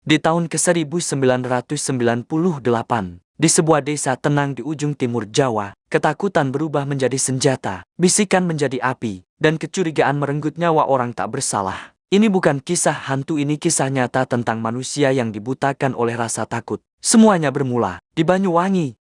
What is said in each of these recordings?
Di tahun ke-1998, di sebuah desa tenang di ujung timur Jawa, ketakutan berubah menjadi senjata, bisikan menjadi api, dan kecurigaan merenggut nyawa orang tak bersalah. Ini bukan kisah hantu, ini kisah nyata tentang manusia yang dibutakan oleh rasa takut. Semuanya bermula di Banyuwangi.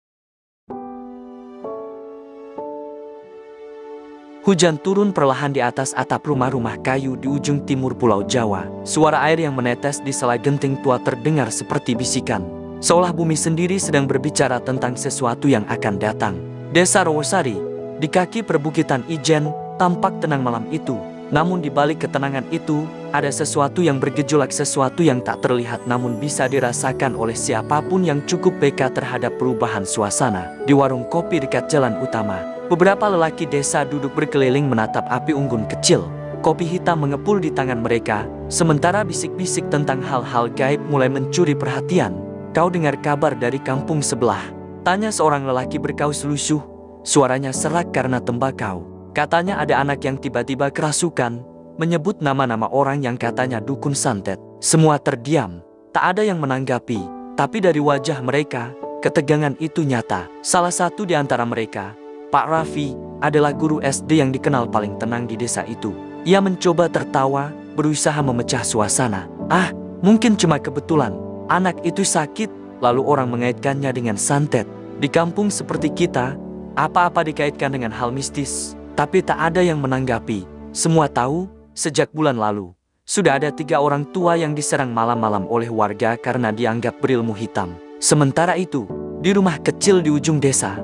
Hujan turun perlahan di atas atap rumah-rumah kayu di ujung timur Pulau Jawa. Suara air yang menetes di selai genting tua terdengar seperti bisikan. Seolah bumi sendiri sedang berbicara tentang sesuatu yang akan datang. Desa Rawasari, di kaki perbukitan Ijen, tampak tenang malam itu. Namun di balik ketenangan itu, ada sesuatu yang bergejolak, sesuatu yang tak terlihat namun bisa dirasakan oleh siapapun yang cukup peka terhadap perubahan suasana. Di warung kopi dekat jalan utama, beberapa lelaki desa duduk berkeliling menatap api unggun kecil. Kopi hitam mengepul di tangan mereka, sementara bisik-bisik tentang hal-hal gaib mulai mencuri perhatian. "Kau dengar kabar dari kampung sebelah?" tanya seorang lelaki berkaus lusuh. Suaranya serak karena tembakau. Katanya ada anak yang tiba-tiba kerasukan, menyebut nama-nama orang yang katanya dukun santet. Semua terdiam, tak ada yang menanggapi, tapi dari wajah mereka, ketegangan itu nyata. Salah satu di antara mereka, Pak Raffi, adalah guru SD yang dikenal paling tenang di desa itu. Ia mencoba tertawa, berusaha memecah suasana. "Ah, mungkin cuma kebetulan. Anak itu sakit," lalu orang mengaitkannya dengan santet. Di kampung seperti kita, apa-apa dikaitkan dengan hal mistis. Tapi tak ada yang menanggapi. Semua tahu, sejak bulan lalu, sudah ada 3 orang tua yang diserang malam-malam oleh warga karena dianggap berilmu hitam. Sementara itu, di rumah kecil di ujung desa,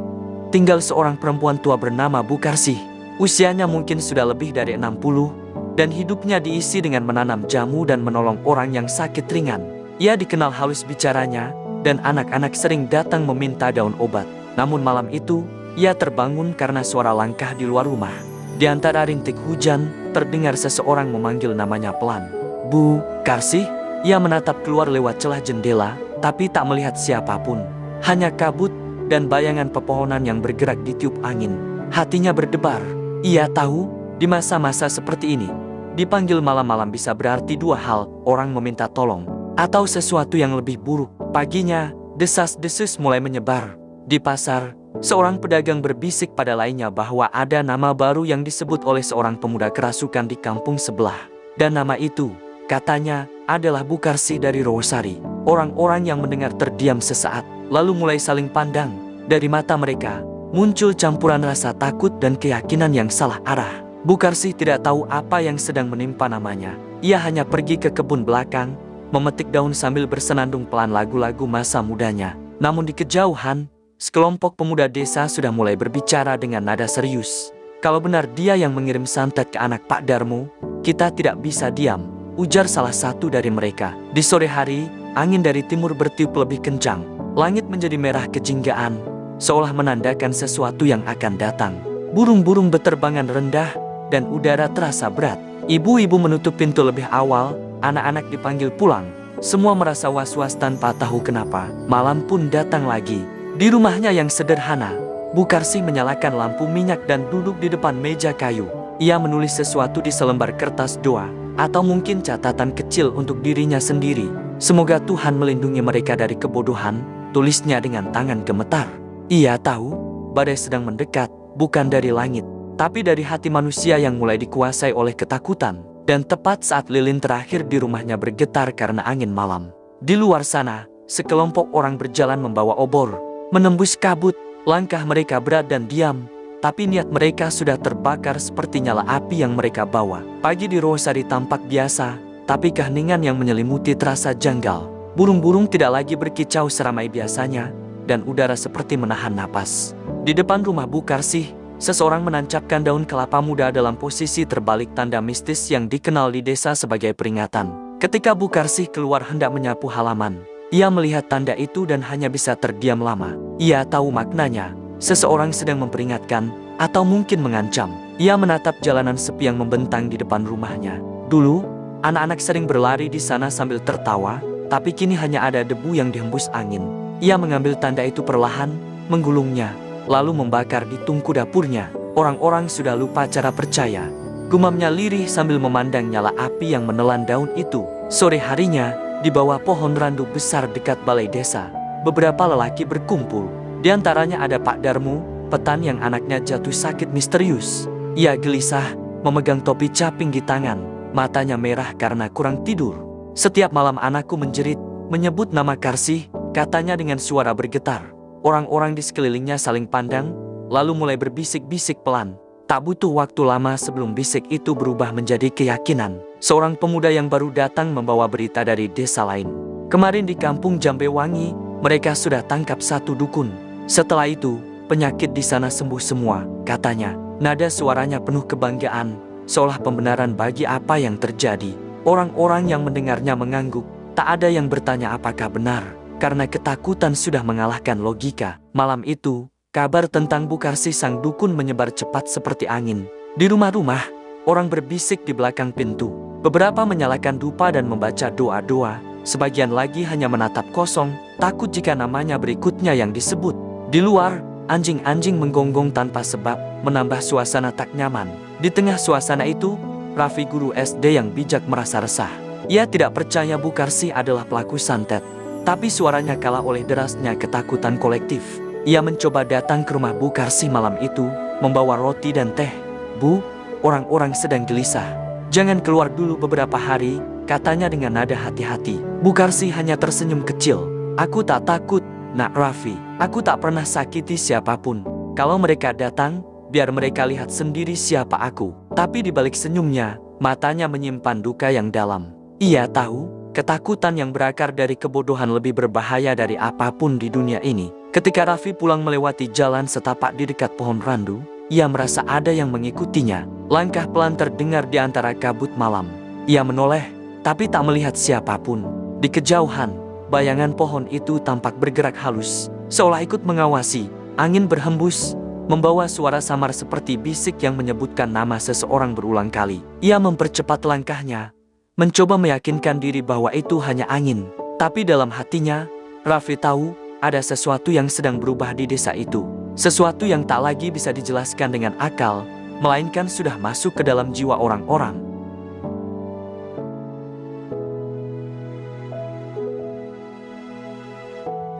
tinggal seorang perempuan tua bernama Bu Karsih. Usianya mungkin sudah lebih dari 60, dan hidupnya diisi dengan menanam jamu dan menolong orang yang sakit ringan. Ia dikenal halus bicaranya, dan anak-anak sering datang meminta daun obat. Namun malam itu, ia terbangun karena suara langkah di luar rumah. Di antara rintik hujan, terdengar seseorang memanggil namanya pelan. "Bu Karsih." Ia menatap keluar lewat celah jendela, tapi tak melihat siapapun. Hanya kabut dan bayangan pepohonan yang bergerak ditiup angin. Hatinya berdebar. Ia tahu, di masa-masa seperti ini, dipanggil malam-malam bisa berarti 2 hal: orang meminta tolong, atau sesuatu yang lebih buruk. Paginya, desas-desus mulai menyebar. Di pasar, seorang pedagang berbisik pada lainnya bahwa ada nama baru yang disebut oleh seorang pemuda kerasukan di kampung sebelah. Dan nama itu, katanya, adalah Bu Karsih dari Rawasari. Orang-orang yang mendengar terdiam sesaat, lalu mulai saling pandang. Dari mata mereka, muncul campuran rasa takut dan keyakinan yang salah arah. Bu Karsih tidak tahu apa yang sedang menimpa namanya. Ia hanya pergi ke kebun belakang, memetik daun sambil bersenandung pelan lagu-lagu masa mudanya. Namun di kejauhan, sekelompok pemuda desa sudah mulai berbicara dengan nada serius. "Kalau benar dia yang mengirim santet ke anak Pak Darmo, kita tidak bisa diam," ujar salah satu dari mereka. Di sore hari, angin dari timur bertiup lebih kencang. Langit menjadi merah kejinggaan, seolah menandakan sesuatu yang akan datang. Burung-burung beterbangan rendah, dan udara terasa berat. Ibu-ibu menutup pintu lebih awal, anak-anak dipanggil pulang. Semua merasa was-was tanpa tahu kenapa. Malam pun datang lagi. Di rumahnya yang sederhana, Bu Karsih menyalakan lampu minyak dan duduk di depan meja kayu. Ia menulis sesuatu di selembar kertas doa, atau mungkin catatan kecil untuk dirinya sendiri. "Semoga Tuhan melindungi mereka dari kebodohan," tulisnya dengan tangan gemetar. Ia tahu, badai sedang mendekat, bukan dari langit, tapi dari hati manusia yang mulai dikuasai oleh ketakutan. Dan tepat saat lilin terakhir di rumahnya bergetar karena angin malam, di luar sana, sekelompok orang berjalan membawa obor. Menembus kabut, langkah mereka berat dan diam, tapi niat mereka sudah terbakar seperti nyala api yang mereka bawa. Pagi di Rawasari tampak biasa, tapi keheningan yang menyelimuti terasa janggal. Burung-burung tidak lagi berkicau seramai biasanya, dan udara seperti menahan napas. Di depan rumah Bu Karsih, seseorang menancapkan daun kelapa muda dalam posisi terbalik, tanda mistis yang dikenal di desa sebagai peringatan. Ketika Bu Karsih keluar hendak menyapu halaman, ia melihat tanda itu dan hanya bisa terdiam lama. Ia tahu maknanya, seseorang sedang memperingatkan, atau mungkin mengancam. Ia menatap jalanan sepi yang membentang di depan rumahnya. Dulu, anak-anak sering berlari di sana sambil tertawa, tapi kini hanya ada debu yang dihembus angin. Ia mengambil tanda itu perlahan, menggulungnya, lalu membakar di tungku dapurnya. Orang-orang sudah lupa cara percaya. Gumamnya lirih sambil memandang nyala api yang menelan daun itu. Sore harinya, di bawah pohon randu besar dekat balai desa, beberapa lelaki berkumpul. Di antaranya ada Pak Darmo, petani yang anaknya jatuh sakit misterius. Ia gelisah, memegang topi caping di tangan, matanya merah karena kurang tidur. Setiap malam anakku menjerit, menyebut nama Karsih, katanya dengan suara bergetar. Orang-orang di sekelilingnya saling pandang, lalu mulai berbisik-bisik pelan. Tak butuh waktu lama sebelum bisik itu berubah menjadi keyakinan. Seorang pemuda yang baru datang membawa berita dari desa lain. Kemarin di kampung Jambewangi, mereka sudah tangkap satu dukun. Setelah itu, penyakit di sana sembuh semua, katanya. Nada suaranya penuh kebanggaan, seolah pembenaran bagi apa yang terjadi. Orang-orang yang mendengarnya mengangguk, tak ada yang bertanya apakah benar, karena ketakutan sudah mengalahkan logika. Malam itu, kabar tentang Bu Karsih sang dukun menyebar cepat seperti angin. Di rumah-rumah, orang berbisik di belakang pintu. Beberapa menyalakan dupa dan membaca doa-doa. Sebagian lagi hanya menatap kosong, takut jika namanya berikutnya yang disebut. Di luar, anjing-anjing menggonggong tanpa sebab, menambah suasana tak nyaman. Di tengah suasana itu, Raffi guru SD yang bijak merasa resah. Ia tidak percaya Bu Karsih adalah pelaku santet. Tapi suaranya kalah oleh derasnya ketakutan kolektif. Ia mencoba datang ke rumah Bu Karsih malam itu, membawa roti dan teh. Bu, orang-orang sedang gelisah. Jangan keluar dulu beberapa hari, katanya dengan nada hati-hati. Bu Karsih hanya tersenyum kecil. Aku tak takut, Nak Raffi. Aku tak pernah sakiti siapapun. Kalau mereka datang, biar mereka lihat sendiri siapa aku. Tapi di balik senyumnya, matanya menyimpan duka yang dalam. Ia tahu, ketakutan yang berakar dari kebodohan lebih berbahaya dari apapun di dunia ini. Ketika Raffi pulang melewati jalan setapak di dekat pohon randu, ia merasa ada yang mengikutinya. Langkah pelan terdengar di antara kabut malam. Ia menoleh, tapi tak melihat siapapun. Di kejauhan, bayangan pohon itu tampak bergerak halus, seolah ikut mengawasi. Angin berhembus, membawa suara samar seperti bisik yang menyebutkan nama seseorang berulang kali. Ia mempercepat langkahnya, mencoba meyakinkan diri bahwa itu hanya angin. Tapi dalam hatinya, Raffi tahu ada sesuatu yang sedang berubah di desa itu. Sesuatu yang tak lagi bisa dijelaskan dengan akal, melainkan sudah masuk ke dalam jiwa orang-orang.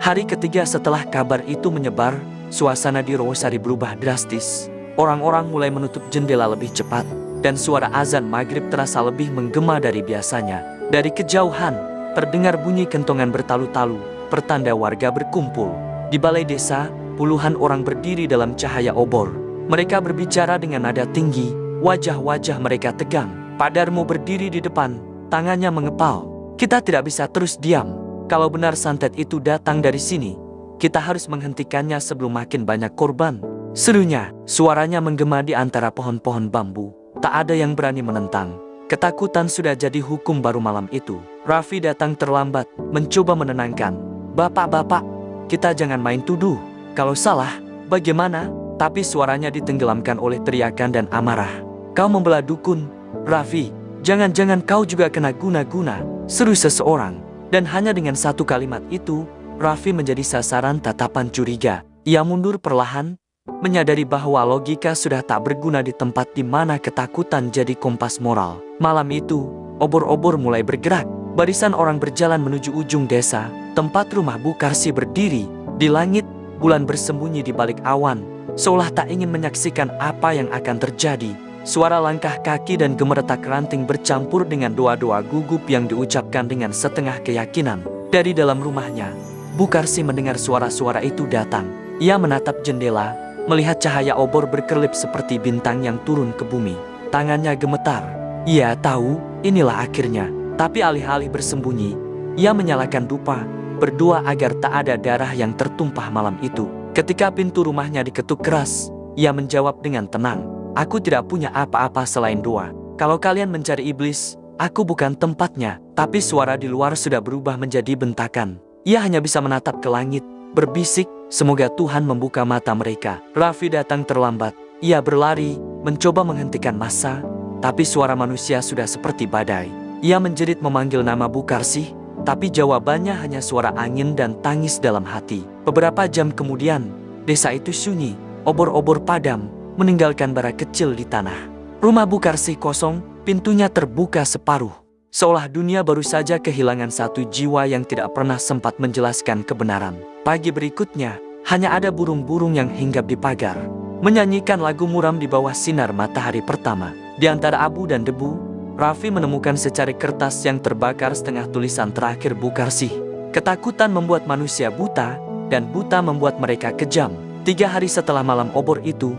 Hari ketiga setelah kabar itu menyebar, suasana di Rawasari berubah drastis. Orang-orang mulai menutup jendela lebih cepat, dan suara azan maghrib terasa lebih menggema dari biasanya. Dari kejauhan, terdengar bunyi kentongan bertalu-talu, pertanda warga berkumpul. Di balai desa, puluhan orang berdiri dalam cahaya obor. Mereka berbicara dengan nada tinggi, wajah-wajah mereka tegang. Pak Darmo berdiri di depan, tangannya mengepal. Kita tidak bisa terus diam. Kalau benar santet itu datang dari sini, kita harus menghentikannya sebelum makin banyak korban. Serunya, suaranya menggema di antara pohon-pohon bambu. Tak ada yang berani menentang. Ketakutan sudah jadi hukum baru malam itu. Raffi datang terlambat, mencoba menenangkan. Bapak-bapak, kita jangan main tuduh. Kalau salah, bagaimana? Tapi suaranya ditenggelamkan oleh teriakan dan amarah. Kau membela dukun, Raffi. Jangan-jangan kau juga kena guna-guna, seru seseorang. Dan hanya dengan satu kalimat itu, Raffi menjadi sasaran tatapan curiga. Ia mundur perlahan, menyadari bahwa logika sudah tak berguna di tempat di mana ketakutan jadi kompas moral. Malam itu, obor-obor mulai bergerak. Barisan orang berjalan menuju ujung desa, tempat rumah Bu Karsih berdiri. Di langit, bulan bersembunyi di balik awan, seolah tak ingin menyaksikan apa yang akan terjadi. Suara langkah kaki dan gemeretak ranting bercampur dengan doa-doa gugup yang diucapkan dengan setengah keyakinan. Dari dalam rumahnya, Bu Karsih mendengar suara-suara itu datang. Ia menatap jendela, melihat cahaya obor berkelip seperti bintang yang turun ke bumi. Tangannya gemetar. Ia tahu, inilah akhirnya. Tapi alih-alih bersembunyi, ia menyalakan dupa, berdoa agar tak ada darah yang tertumpah malam itu. Ketika pintu rumahnya diketuk keras, ia menjawab dengan tenang. Aku tidak punya apa-apa selain doa. Kalau kalian mencari iblis, aku bukan tempatnya. Tapi suara di luar sudah berubah menjadi bentakan. Ia hanya bisa menatap ke langit, berbisik, semoga Tuhan membuka mata mereka. Raffi datang terlambat. Ia berlari, mencoba menghentikan massa, tapi suara manusia sudah seperti badai. Ia menjerit memanggil nama Bu Karsih, tapi jawabannya hanya suara angin dan tangis dalam hati. Beberapa jam kemudian, desa itu sunyi, obor-obor padam, meninggalkan bara kecil di tanah. Rumah Bu Karsih kosong, pintunya terbuka separuh. seolah dunia baru saja kehilangan satu jiwa yang tidak pernah sempat menjelaskan kebenaran. Pagi berikutnya, hanya ada burung-burung yang hinggap di pagar, menyanyikan lagu muram di bawah sinar matahari pertama. Di antara abu dan debu, Raffi menemukan secari kertas yang terbakar setengah tulisan terakhir Bukarsih. Ketakutan membuat manusia buta, dan buta membuat mereka kejam. 3 hari setelah malam obor itu,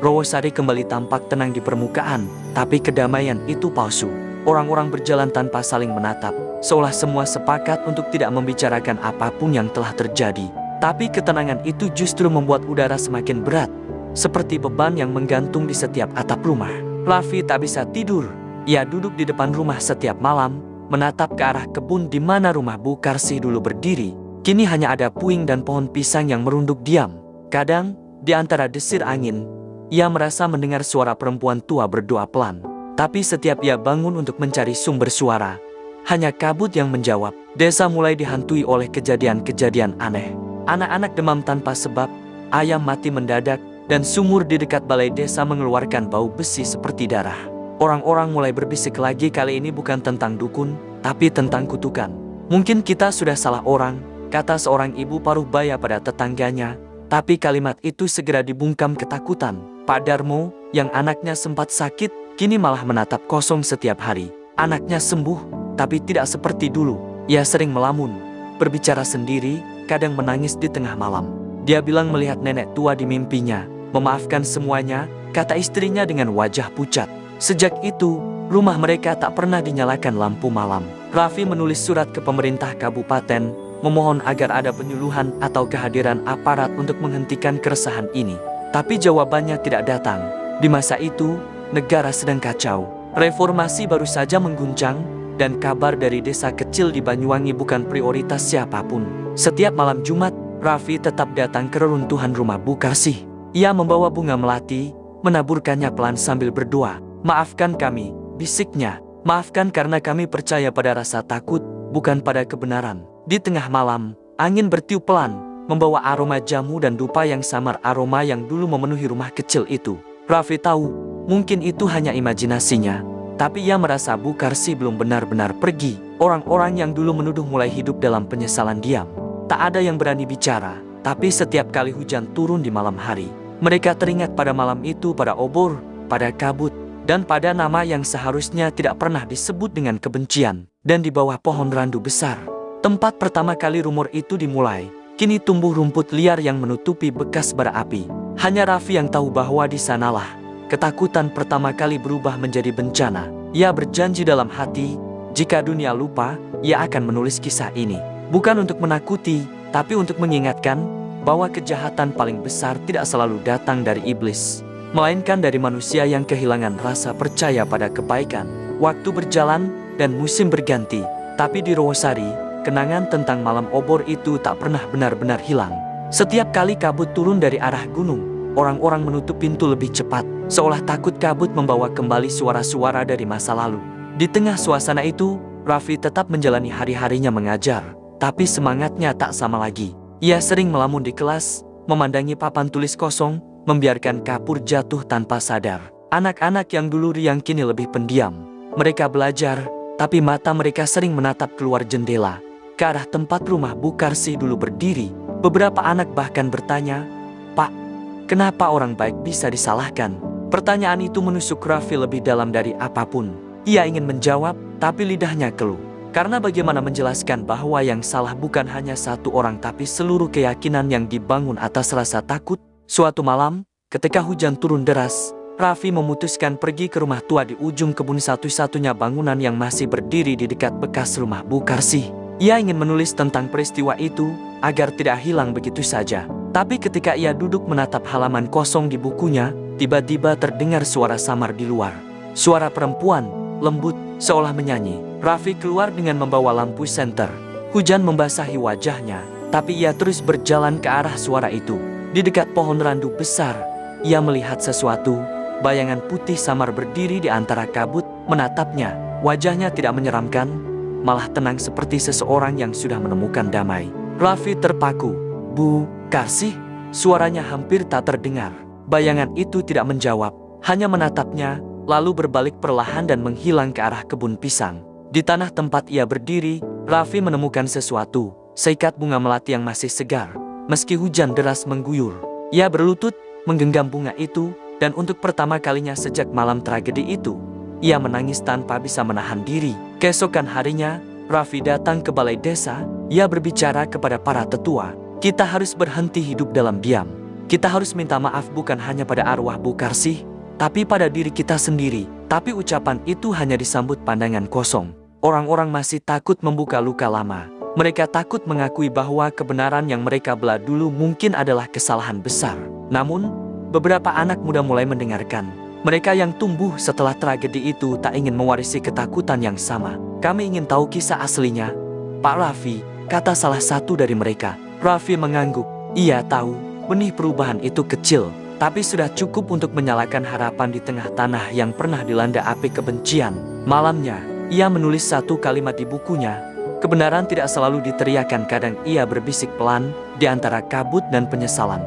Rawasari kembali tampak tenang di permukaan, tapi kedamaian itu palsu. Orang-orang berjalan tanpa saling menatap, seolah semua sepakat untuk tidak membicarakan apapun yang telah terjadi. Tapi ketenangan itu justru membuat udara semakin berat, seperti beban yang menggantung di setiap atap rumah. Raffi tak bisa tidur. Ia duduk di depan rumah setiap malam, menatap ke arah kebun di mana rumah Bukarsih dulu berdiri. Kini hanya ada puing dan pohon pisang yang merunduk diam. Kadang, di antara desir angin, ia merasa mendengar suara perempuan tua berdoa pelan. Tapi setiap ia bangun untuk mencari sumber suara, hanya kabut yang menjawab. Desa mulai dihantui oleh kejadian-kejadian aneh. Anak-anak demam tanpa sebab, ayam mati mendadak, dan sumur di dekat balai desa mengeluarkan bau besi seperti darah. Orang-orang mulai berbisik lagi, kali ini bukan tentang dukun, tapi tentang kutukan. Mungkin kita sudah salah orang, kata seorang ibu paruh baya pada tetangganya. Tapi kalimat itu segera dibungkam ketakutan. Pak Darmo, yang anaknya sempat sakit, kini malah menatap kosong setiap hari. Anaknya sembuh, tapi tidak seperti dulu. Ia sering melamun, berbicara sendiri, kadang menangis di tengah malam. Dia bilang melihat nenek tua di mimpinya. Memaafkan semuanya, kata istrinya dengan wajah pucat. Sejak itu, rumah mereka tak pernah dinyalakan lampu malam. Raffi menulis surat ke pemerintah kabupaten, memohon agar ada penyuluhan atau kehadiran aparat untuk menghentikan keresahan ini. Tapi jawabannya tidak datang. Di masa itu, negara sedang kacau. Reformasi baru saja mengguncang, dan kabar dari desa kecil di Banyuwangi bukan prioritas siapapun. Setiap malam Jumat, Raffi tetap datang ke reruntuhan rumah Bukarsih. Ia membawa bunga melati, menaburkannya pelan sambil berdoa. Maafkan kami, bisiknya. Maafkan karena kami percaya pada rasa takut, bukan pada kebenaran. Di tengah malam, angin bertiup pelan, membawa aroma jamu dan dupa yang samar, aroma yang dulu memenuhi rumah kecil itu. Raffi tahu, mungkin itu hanya imajinasinya, tapi ia merasa Bukarsih belum benar-benar pergi. Orang-orang yang dulu menuduh mulai hidup dalam penyesalan diam. Tak ada yang berani bicara, tapi setiap kali hujan turun di malam hari, mereka teringat pada malam itu, pada obor, pada kabut, dan pada nama yang seharusnya tidak pernah disebut dengan kebencian. Dan di bawah pohon randu besar, tempat pertama kali rumor itu dimulai, kini tumbuh rumput liar yang menutupi bekas bara api. Hanya Raffi yang tahu bahwa di sanalah ketakutan pertama kali berubah menjadi bencana. Ia berjanji dalam hati, jika dunia lupa, ia akan menulis kisah ini. Bukan untuk menakuti, tapi untuk mengingatkan bahwa kejahatan paling besar tidak selalu datang dari iblis, melainkan dari manusia yang kehilangan rasa percaya pada kebaikan. Waktu berjalan dan musim berganti, tapi di Rawasari, kenangan tentang malam obor itu tak pernah benar-benar hilang. Setiap kali kabut turun dari arah gunung, orang-orang menutup pintu lebih cepat, seolah takut kabut membawa kembali suara-suara dari masa lalu. Di tengah suasana itu, Raffi tetap menjalani hari-harinya mengajar, tapi semangatnya tak sama lagi. Ia sering melamun di kelas, memandangi papan tulis kosong, membiarkan kapur jatuh tanpa sadar. Anak-anak yang dulu riang kini lebih pendiam. Mereka belajar, tapi mata mereka sering menatap keluar jendela, ke arah tempat rumah Bukarsih dulu berdiri. Beberapa anak bahkan bertanya, "Pak, kenapa orang baik bisa disalahkan?" Pertanyaan itu menusuk Raffi lebih dalam dari apapun. Ia ingin menjawab, tapi lidahnya keluh. Karena bagaimana menjelaskan bahwa yang salah bukan hanya satu orang tapi seluruh keyakinan yang dibangun atas rasa takut. Suatu malam, ketika hujan turun deras, Raffi memutuskan pergi ke rumah tua di ujung kebun, satu-satunya bangunan yang masih berdiri di dekat bekas rumah Bukarsih. Ia ingin menulis tentang peristiwa itu, agar tidak hilang begitu saja. Tapi ketika ia duduk menatap halaman kosong di bukunya, tiba-tiba terdengar suara samar di luar. Suara perempuan, lembut, seolah menyanyi. Raffi keluar dengan membawa lampu senter. Hujan membasahi wajahnya, tapi ia terus berjalan ke arah suara itu. Di dekat pohon randu besar, ia melihat sesuatu. Bayangan putih samar berdiri di antara kabut, menatapnya. Wajahnya tidak menyeramkan, malah tenang seperti seseorang yang sudah menemukan damai. Raffi terpaku. "Bukarsih?" Suaranya hampir tak terdengar. Bayangan itu tidak menjawab, hanya menatapnya, lalu berbalik perlahan dan menghilang ke arah kebun pisang. Di tanah tempat ia berdiri, Raffi menemukan sesuatu, seikat bunga melati yang masih segar. Meski hujan deras mengguyur, ia berlutut, menggenggam bunga itu, dan untuk pertama kalinya sejak malam tragedi itu, ia menangis tanpa bisa menahan diri. Keesokan harinya, Raffi datang ke balai desa. Ia berbicara kepada para tetua, "Kita harus berhenti hidup dalam diam. Kita harus minta maaf bukan hanya pada arwah Bu Karsih, tapi pada diri kita sendiri." Tapi ucapan itu hanya disambut pandangan kosong. Orang-orang masih takut membuka luka lama. Mereka takut mengakui bahwa kebenaran yang mereka belah dulu mungkin adalah kesalahan besar. Namun, beberapa anak muda mulai mendengarkan. Mereka yang tumbuh setelah tragedi itu tak ingin mewarisi ketakutan yang sama. "Kami ingin tahu kisah aslinya, Pak Raffi," kata salah satu dari mereka. Raffi mengangguk. Ia tahu, benih perubahan itu kecil, tapi sudah cukup untuk menyalakan harapan di tengah tanah yang pernah dilanda api kebencian. Malamnya, ia menulis satu kalimat di bukunya. Kebenaran tidak selalu diteriakan, kadang ia berbisik pelan di antara kabut dan penyesalan.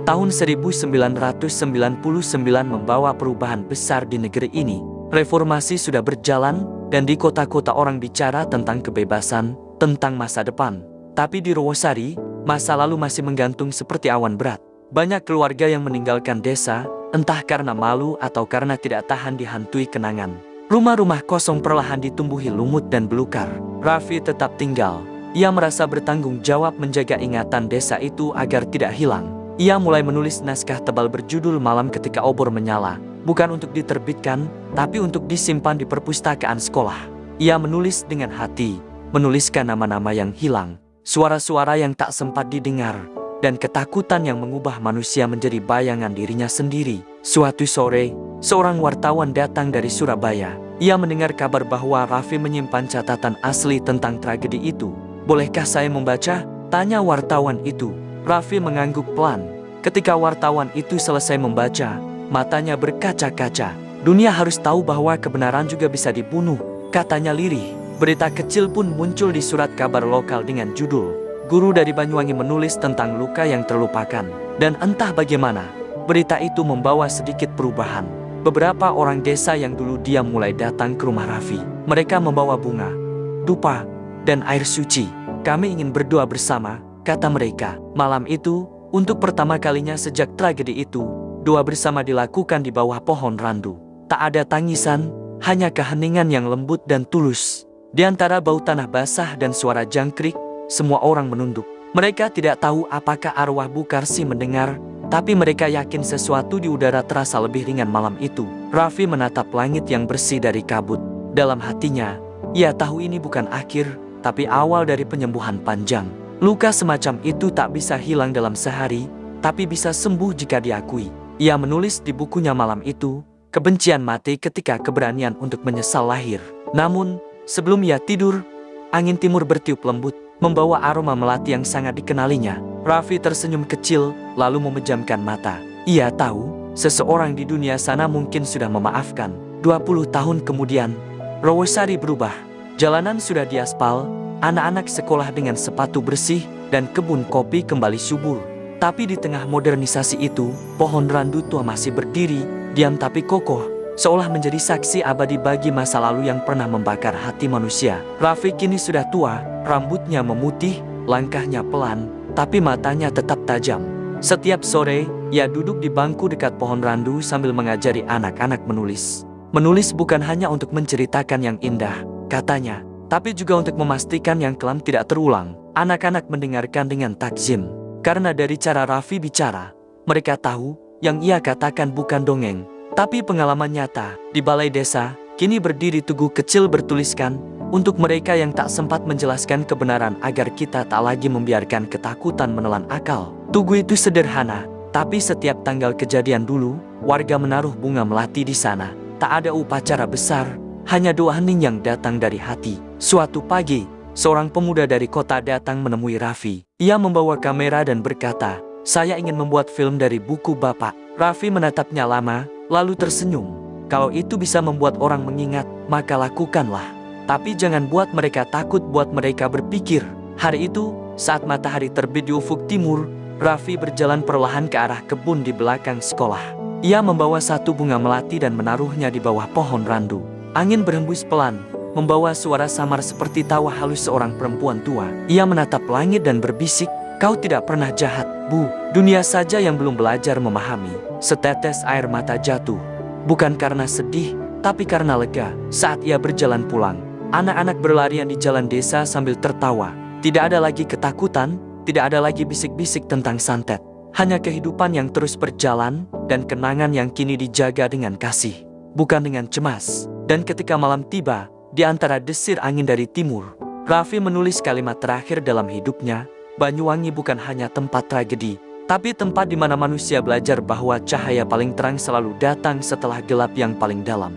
Tahun 1999 membawa perubahan besar di negeri ini. Reformasi sudah berjalan, dan di kota-kota orang bicara tentang kebebasan, tentang masa depan. Tapi di Rawasari, masa lalu masih menggantung seperti awan berat. Banyak keluarga yang meninggalkan desa, entah karena malu atau karena tidak tahan dihantui kenangan. Rumah-rumah kosong perlahan ditumbuhi lumut dan belukar. Raffi tetap tinggal. Ia merasa bertanggung jawab menjaga ingatan desa itu agar tidak hilang. Ia mulai menulis naskah tebal berjudul Malam Ketika Obor Menyala, bukan untuk diterbitkan, tapi untuk disimpan di perpustakaan sekolah. Ia menulis dengan hati, menuliskan nama-nama yang hilang, suara-suara yang tak sempat didengar, dan ketakutan yang mengubah manusia menjadi bayangan dirinya sendiri. Suatu sore, seorang wartawan datang dari Surabaya. Ia mendengar kabar bahwa Raffi menyimpan catatan asli tentang tragedi itu. "Bolehkah saya membaca?" tanya wartawan itu. Raffi mengangguk pelan. Ketika wartawan itu selesai membaca, matanya berkaca-kaca. "Dunia harus tahu bahwa kebenaran juga bisa dibunuh," katanya lirih. Berita kecil pun muncul di surat kabar lokal dengan judul, "Guru dari Banyuwangi menulis tentang luka yang terlupakan." Dan entah bagaimana, berita itu membawa sedikit perubahan. Beberapa orang desa yang dulu diam mulai datang ke rumah Raffi. Mereka membawa bunga, dupa, dan air suci. "Kami ingin berdoa bersama," kata mereka. Malam itu, untuk pertama kalinya sejak tragedi itu, doa bersama dilakukan di bawah pohon randu. Tak ada tangisan, hanya keheningan yang lembut dan tulus. Di antara bau tanah basah dan suara jangkrik, semua orang menunduk. Mereka tidak tahu apakah arwah Bu Karsih mendengar, tapi mereka yakin sesuatu di udara terasa lebih ringan malam itu. Raffi menatap langit yang bersih dari kabut. Dalam hatinya, ia tahu ini bukan akhir, tapi awal dari penyembuhan panjang. Luka semacam itu tak bisa hilang dalam sehari, tapi bisa sembuh jika diakui. Ia menulis di bukunya malam itu, kebencian mati ketika keberanian untuk menyesal lahir. Namun, sebelum ia tidur, angin timur bertiup lembut, membawa aroma melati yang sangat dikenalinya. Raffi tersenyum kecil, lalu memejamkan mata. Ia tahu, seseorang di dunia sana mungkin sudah memaafkan. 20 tahun kemudian, Rawasari berubah. Jalanan sudah diaspal, anak-anak sekolah dengan sepatu bersih, dan kebun kopi kembali subur. Tapi di tengah modernisasi itu, pohon randu tua masih berdiri, diam tapi kokoh, seolah menjadi saksi abadi bagi masa lalu yang pernah membakar hati manusia. Raffi kini sudah tua, rambutnya memutih, langkahnya pelan, tapi matanya tetap tajam. Setiap sore, ia duduk di bangku dekat pohon randu sambil mengajari anak-anak menulis. Menulis bukan hanya untuk menceritakan yang indah, katanya, tapi juga untuk memastikan yang kelam tidak terulang. Anak-anak mendengarkan dengan takjim, karena dari cara Raffi bicara, mereka tahu yang ia katakan bukan dongeng, tapi pengalaman nyata. Di balai desa, kini berdiri tugu kecil bertuliskan, "Untuk mereka yang tak sempat menjelaskan kebenaran agar kita tak lagi membiarkan ketakutan menelan akal." Tugu itu sederhana, tapi setiap tanggal kejadian dulu, warga menaruh bunga melati di sana. Tak ada upacara besar, hanya doa hening yang datang dari hati. Suatu pagi, seorang pemuda dari kota datang menemui Raffi. Ia membawa kamera dan berkata, "Saya ingin membuat film dari buku Bapak." Raffi menatapnya lama, lalu tersenyum. "Kalau itu bisa membuat orang mengingat, maka lakukanlah. Tapi jangan buat mereka takut, buat mereka berpikir." Hari itu, saat matahari terbit di ufuk timur, Raffi berjalan perlahan ke arah kebun di belakang sekolah. Ia membawa satu bunga melati dan menaruhnya di bawah pohon randu. Angin berhembus pelan, membawa suara samar seperti tawa halus seorang perempuan tua. Ia menatap langit dan berbisik, "Kau tidak pernah jahat, Bu." Dunia saja yang belum belajar memahami. Setetes air mata jatuh, bukan karena sedih, tapi karena lega. Saat ia berjalan pulang, anak-anak berlarian di jalan desa sambil tertawa. Tidak ada lagi ketakutan, tidak ada lagi bisik-bisik tentang santet. Hanya kehidupan yang terus berjalan, dan kenangan yang kini dijaga dengan kasih, bukan dengan cemas. Dan ketika malam tiba, di antara desir angin dari timur, Raffi menulis kalimat terakhir dalam hidupnya. Banyuwangi bukan hanya tempat tragedi, tapi tempat di mana manusia belajar bahwa cahaya paling terang selalu datang setelah gelap yang paling dalam.